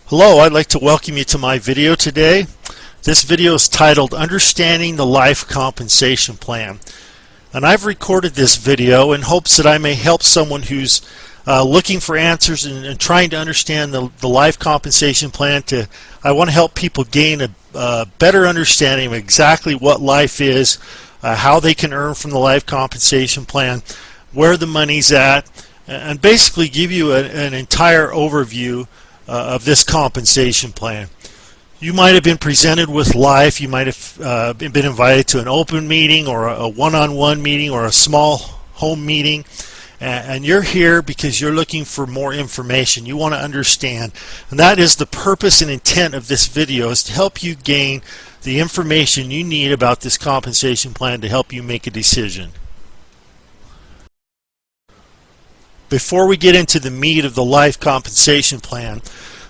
Hello, I'd like to welcome you to my video today. This video is titled Understanding the Life Compensation Plan. And I've recorded this video in hopes that I may help someone who's looking for answers and trying to understand the life compensation plan. I want to help people gain a better understanding of exactly what life is, how they can earn from the life compensation plan, where the money's at, and basically give you an entire overview of this compensation plan. You might have been presented with life. You might have been invited to an open meeting or a one-on-one meeting or a small home meeting, and you're here because you're looking for more information. You want to understand, and that is the purpose and intent of this video, is to help you gain the information you need about this compensation plan to help you make a decision. Before we get into the meat of the life compensation plan,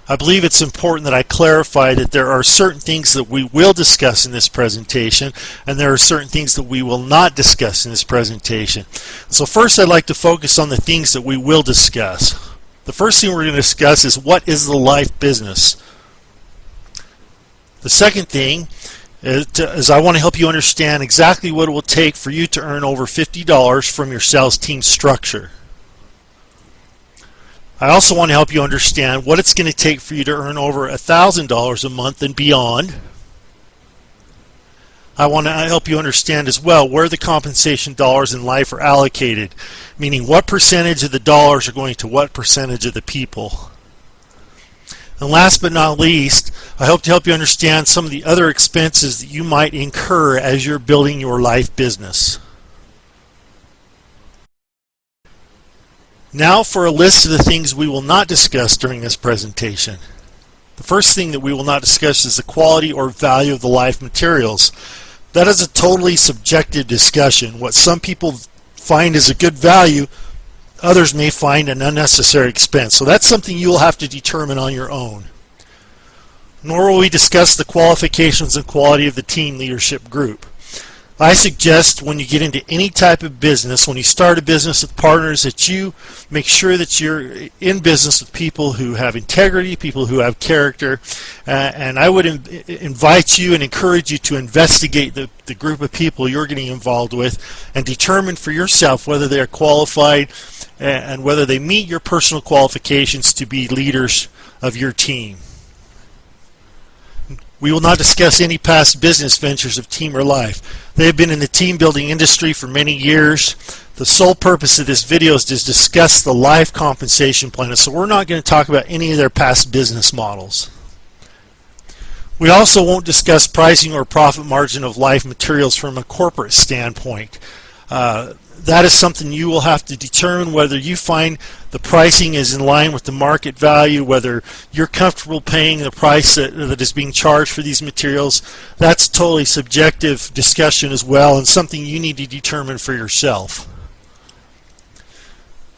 I believe it's important that I clarify that there are certain things that we will discuss in this presentation, and there are certain things that we will not discuss in this presentation. So first, I'd like to focus on the things that we will discuss. The first thing we're going to discuss is what is the life business. The second thing is I want to help you understand exactly what it will take for you to earn over $50 from your sales team structure. I also want to help you understand what it's going to take for you to earn over $1,000 a month and beyond. I want to help you understand as well where the compensation dollars in life are allocated, meaning what percentage of the dollars are going to what percentage of the people. And last but not least, I hope to help you understand some of the other expenses that you might incur as you're building your life business. Now for a list of the things we will not discuss during this presentation. The first thing that we will not discuss is the quality or value of the life materials. That is a totally subjective discussion. What some people find is a good value, others may find an unnecessary expense. So that's something you will have to determine on your own. Nor will we discuss the qualifications and quality of the team leadership group. I suggest when you get into any type of business, when you start a business with partners, that you make sure that you're in business with people who have integrity, people who have character, and I would invite you and encourage you to investigate the group of people you're getting involved with and determine for yourself whether they're qualified and whether they meet your personal qualifications to be leaders of your team. We will not discuss any past business ventures of Team or Life. They have been in the team building industry for many years. The sole purpose of this video is to discuss the life compensation plan, so we're not going to talk about any of their past business models. We also won't discuss pricing or profit margin of life materials from a corporate standpoint. That is something you will have to determine, whether you find the pricing is in line with the market value, whether you're comfortable paying the price that is being charged for these materials. That's totally subjective discussion as well, and something you need to determine for yourself.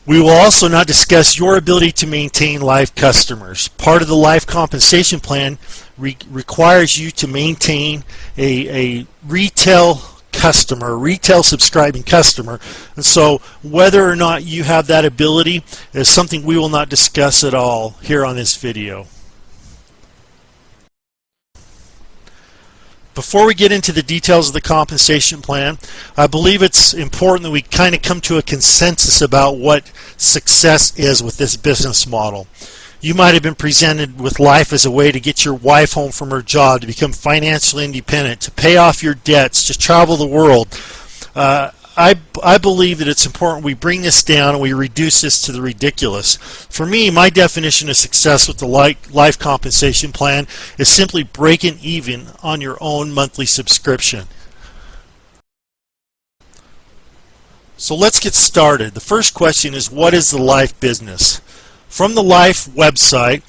We will also not discuss your ability to maintain life customers. Part of the life compensation plan requires you to maintain a retail customer, retail subscribing customer, and so whether or not you have that ability is something we will not discuss at all here on this video. Before we get into the details of the compensation plan, I believe it's important that we kind of come to a consensus about what success is with this business model. You might have been presented with life as a way to get your wife home from her job, to become financially independent, to pay off your debts, to travel the world. I believe that it's important we bring this down and we reduce this to the ridiculous. For me, my definition of success with the life compensation plan is simply breaking even on your own monthly subscription. So let's get started. The first question is, what is the life business? From the Life website,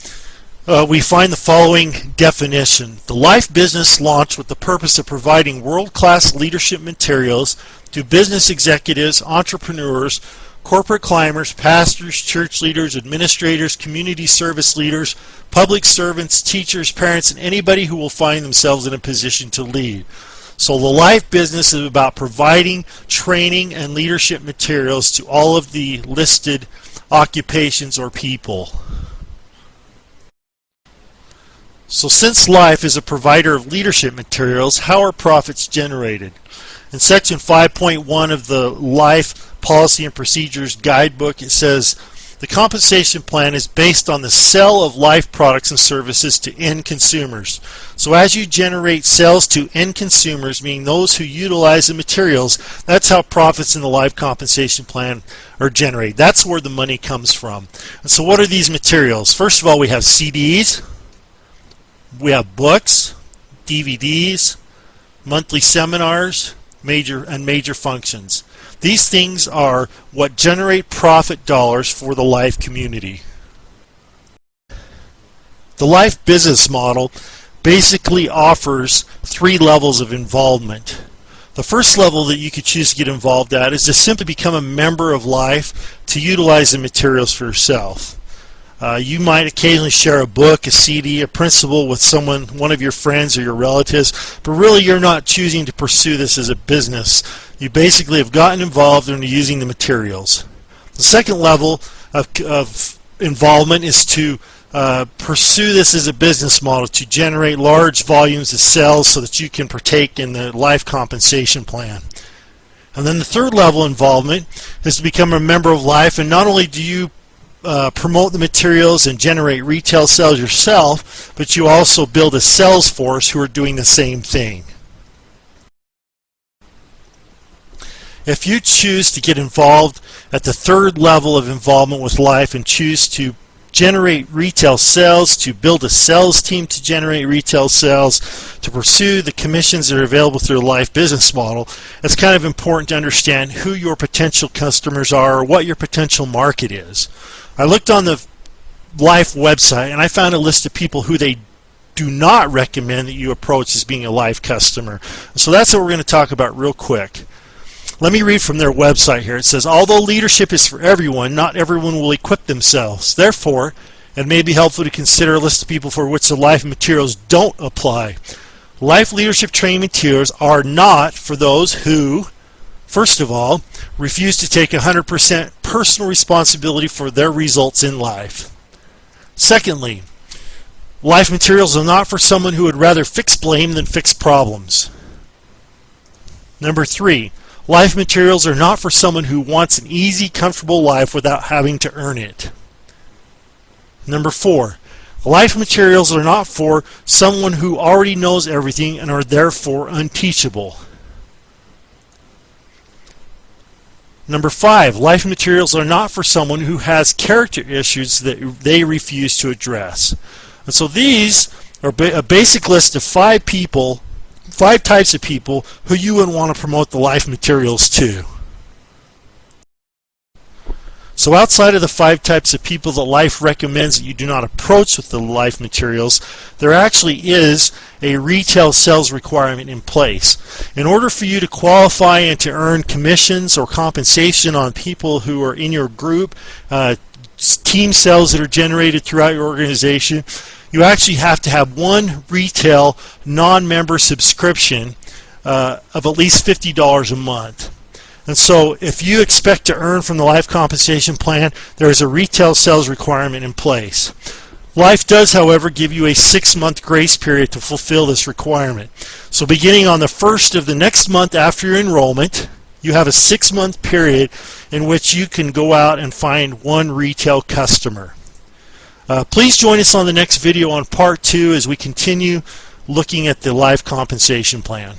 we find the following definition. The life business launched with the purpose of providing world-class leadership materials to business executives, entrepreneurs, corporate climbers, pastors, church leaders, administrators, community service leaders, public servants, teachers, parents, and anybody who will find themselves in a position to lead. So the life business is about providing training and leadership materials to all of the listed occupations or people. So since Life is a provider of leadership materials, how are profits generated? In section 5.1 of the Life Policy and Procedures Guidebook, it says, the compensation plan is based on the sale of Life products and services to end consumers. So as you generate sales to end consumers, meaning those who utilize the materials, that's how profits in the Life compensation plan are generated. That's where the money comes from. And so what are these materials? First of all, we have CDs, we have books, DVDs, monthly seminars, major functions. These things are what generate profit dollars for the Life community. The Life business model basically offers 3 levels of involvement. The first level that you could choose to get involved at is to simply become a member of Life to utilize the materials for yourself. You might occasionally share a book, a CD, a principle with someone, one of your friends or your relatives, but really you're not choosing to pursue this as a business. You basically have gotten involved in using the materials. The second level of involvement is to pursue this as a business model to generate large volumes of sales so that you can partake in the Life compensation plan. And then the third level involvement is to become a member of Life, and not only do you promote the materials and generate retail sales yourself, but you also build a sales force who are doing the same thing. If you choose to get involved at the third level of involvement with Life and choose to generate retail sales, to build a sales team to generate retail sales, to pursue the commissions that are available through the Life business model, it's kind of important to understand who your potential customers are or what your potential market is. I looked on the Life website and I found a list of people who they do not recommend that you approach as being a Life customer. So that's what we're going to talk about real quick. Let me read from their website here. It says, although leadership is for everyone, not everyone will equip themselves. Therefore, it may be helpful to consider a list of people for which the Life materials don't apply. Life leadership training materials are not for those who, first of all, refuse to take 100% personal responsibility for their results in life. Secondly, Life materials are not for someone who would rather fix blame than fix problems. Number 3, Life materials are not for someone who wants an easy, comfortable life without having to earn it. Number 4, Life materials are not for someone who already knows everything and are therefore unteachable. Number 5, Life materials are not for someone who has character issues that they refuse to address. And so these are a basic list of 5 types of people who you would want to promote the Life materials to. So outside of the 5 types of people that Life recommends that you do not approach with the Life materials, there actually is a retail sales requirement in place. In order for you to qualify and to earn commissions or compensation on people who are in your group, team sales that are generated throughout your organization, you actually have to have one retail non-member subscription of at least $50 a month. And so if you expect to earn from the Life compensation plan, there is a retail sales requirement in place. Life does, however, give you a 6-month grace period to fulfill this requirement. So beginning on the 1st of the next month after your enrollment, you have a 6-month period in which you can go out and find one retail customer. Please join us on the next video on part 2 as we continue looking at the Life compensation plan.